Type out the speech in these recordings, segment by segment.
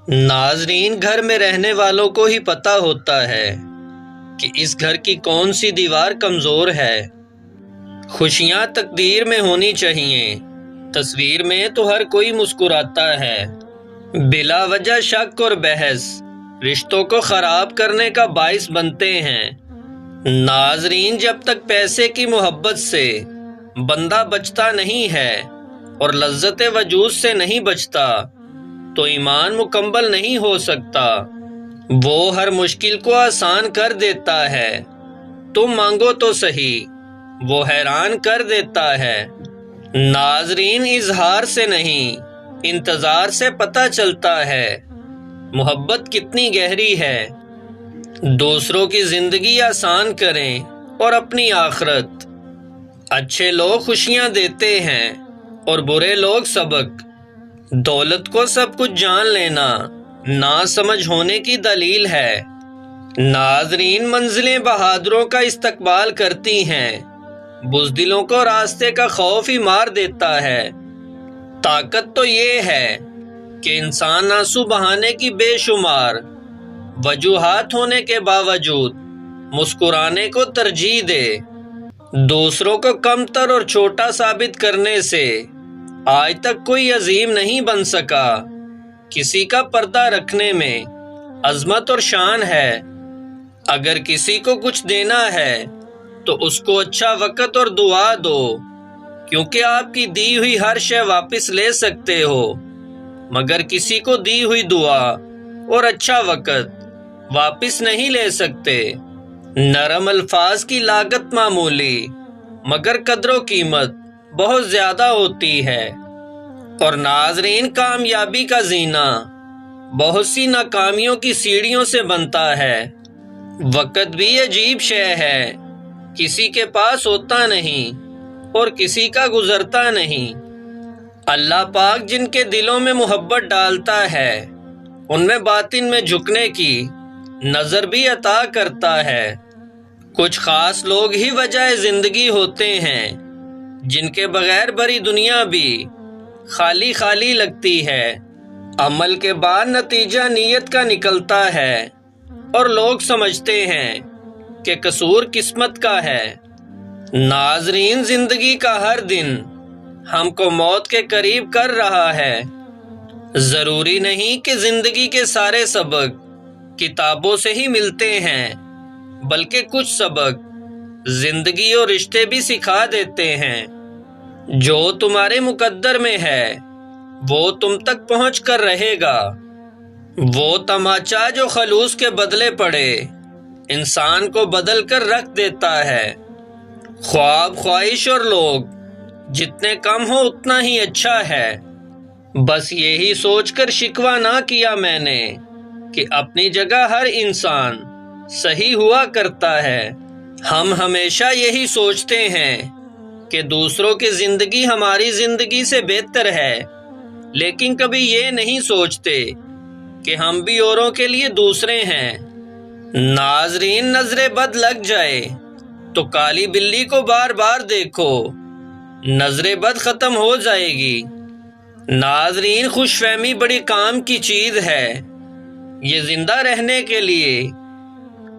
ناظرین، گھر میں رہنے والوں کو ہی پتہ ہوتا ہے کہ اس گھر کی کون سی دیوار کمزور ہے۔ خوشیاں تقدیر میں ہونی چاہیے، تصویر میں تو ہر کوئی مسکراتا ہے۔ بلا وجہ شک اور بحث رشتوں کو خراب کرنے کا باعث بنتے ہیں۔ ناظرین، جب تک پیسے کی محبت سے بندہ بچتا نہیں ہے اور لذت وجود سے نہیں بچتا تو ایمان مکمل نہیں ہو سکتا۔ وہ ہر مشکل کو آسان کر دیتا ہے، تم مانگو تو صحیح، وہ حیران کر دیتا ہے۔ ناظرین، اظہار سے نہیں، انتظار سے پتہ چلتا ہے محبت کتنی گہری ہے۔ دوسروں کی زندگی آسان کریں اور اپنی آخرت۔ اچھے لوگ خوشیاں دیتے ہیں اور برے لوگ سبق۔ دولت کو سب کچھ جان لینا نا سمجھ ہونے کی دلیل ہے۔ ناظرین، منزلیں بہادروں کا استقبال کرتی ہیں، بزدلوں کو راستے کا خوف ہی مار دیتا ہے۔ طاقت تو یہ ہے کہ انسان آنسو بہانے کی بے شمار وجوہات ہونے کے باوجود مسکرانے کو ترجیح دے۔ دوسروں کو کمتر اور چھوٹا ثابت کرنے سے آج تک کوئی عظیم نہیں بن سکا۔ کسی کا پردہ رکھنے میں عظمت اور شان ہے۔ اگر کسی کو کچھ دینا ہے تو اس کو اچھا وقت اور دعا دو، کیونکہ آپ کی دی ہوئی ہر شے واپس لے سکتے ہو، مگر کسی کو دی ہوئی دعا اور اچھا وقت واپس نہیں لے سکتے۔ نرم الفاظ کی لاگت معمولی، مگر قدر و قیمت بہت زیادہ ہوتی ہے۔ اور ناظرین، کامیابی کا زینہ بہت سی ناکامیوں کی سیڑھیوں سے بنتا ہے۔ وقت بھی عجیب شے ہے، کسی کے پاس ہوتا نہیں اور کسی کا گزرتا نہیں۔ اللہ پاک جن کے دلوں میں محبت ڈالتا ہے ان میں باطن میں جھکنے کی نظر بھی عطا کرتا ہے۔ کچھ خاص لوگ ہی وجہ زندگی ہوتے ہیں جن کے بغیر بھری دنیا بھی خالی خالی لگتی ہے۔ عمل کے بعد نتیجہ نیت کا نکلتا ہے اور لوگ سمجھتے ہیں کہ قصور قسمت کا ہے۔ ناظرین، زندگی کا ہر دن ہم کو موت کے قریب کر رہا ہے۔ ضروری نہیں کہ زندگی کے سارے سبق کتابوں سے ہی ملتے ہیں، بلکہ کچھ سبق زندگی اور رشتے بھی سکھا دیتے ہیں۔ جو تمہارے مقدر میں ہے وہ تم تک پہنچ کر رہے گا۔ وہ تماچا جو خلوص کے بدلے پڑے انسان کو بدل کر رکھ دیتا ہے۔ خواب، خواہش اور لوگ جتنے کم ہو اتنا ہی اچھا ہے۔ بس یہی سوچ کر شکوہ نہ کیا میں نے کہ اپنی جگہ ہر انسان صحیح ہوا کرتا ہے۔ ہم ہمیشہ یہی سوچتے ہیں کہ دوسروں کی زندگی ہماری زندگی سے بہتر ہے، لیکن کبھی یہ نہیں سوچتے کہ ہم بھی اوروں کے لیے دوسرے ہیں۔ ناظرین، نظر بد لگ جائے تو کالی بلی کو بار بار دیکھو، نظر بد ختم ہو جائے گی۔ ناظرین، خوش فہمی بڑی کام کی چیز ہے۔ یہ زندہ رہنے کے لیے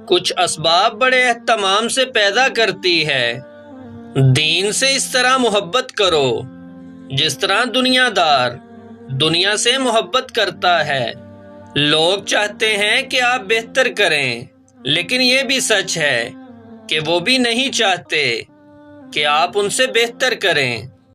کچھ اسباب بڑے اہتمام سے پیدا کرتی ہے۔ دین سے اس طرح محبت کرو جس طرح دنیا دار دنیا سے محبت کرتا ہے۔ لوگ چاہتے ہیں کہ آپ بہتر کریں، لیکن یہ بھی سچ ہے کہ وہ بھی نہیں چاہتے کہ آپ ان سے بہتر کریں۔